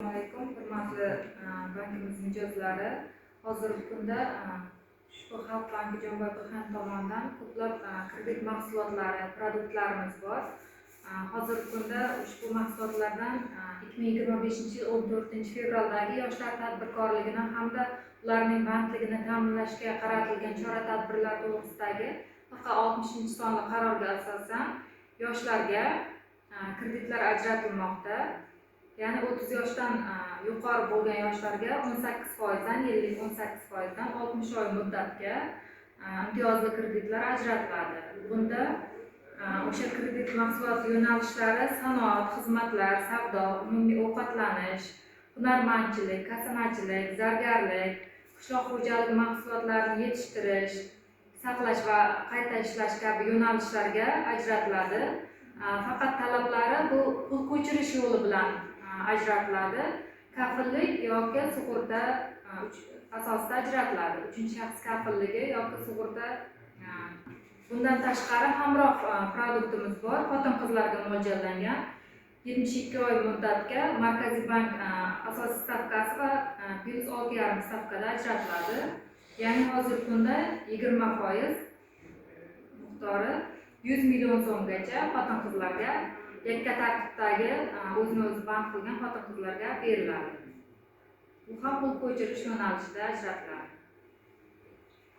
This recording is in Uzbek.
Assalomu alaykum, hurmatli bankimiz mijozlari. Hozirgi kunda ushbu Xalq banki Jonboy Burxan tomonidan ko'plab kredit mahsulotlari, produktlarimiz bor. Hozirgi kunda ushbu mahsulotlardan 2025-yil 14 fevraldagi yoshlar tadbirkorligini hamda ularning bandligini ta'minlashga qaratilgan chora-tadbirlar to'g'risidagi 60-sonli qarorga asosan yoshlarga kreditlar ajratilmoqda. Ya'ni 30 yoshdan yuqori bo'lgan yoshlarga 18%dan, yillik 18%dan 60 oy muddatga imtiyozli kreditlar ajratiladi. Bunda o'sha kredit mahsulot yo'nalishlari sanoat, xizmatlar, savdo, umumiy ovqatlanish, hunarmandchilik, kasanachilik, zargarlik, qishloq xo'jaligi mahsulotlarini yetishtirish, saqlash va qayta ishlash kabi yo'nalishlarga ajratiladi. Faqat talablari bu pul ko'chirish yo'li bilan ajratiladi. Kafillik yoki sug'urta asosida ajratiladi. Uchinchi shaxs kafilligi yoki sug'urta. Bundan tashqari hamroh produktimiz bor. Xotin-qizlarga mo'ljallangan 72 oy muddatga Markaziy bank asosiy stavkasi va plus 6,5 stavkada ajratiladi. Ya'ni hozirgi kunda 20% miqdori 100 million so'mgacha xotin-qizlarga yakka tartibdagi o'zini-o'zi band qilgan xotin-qizlarga beriladi. Bu ham pul ko'chirish yo'nalishida ajratiladi.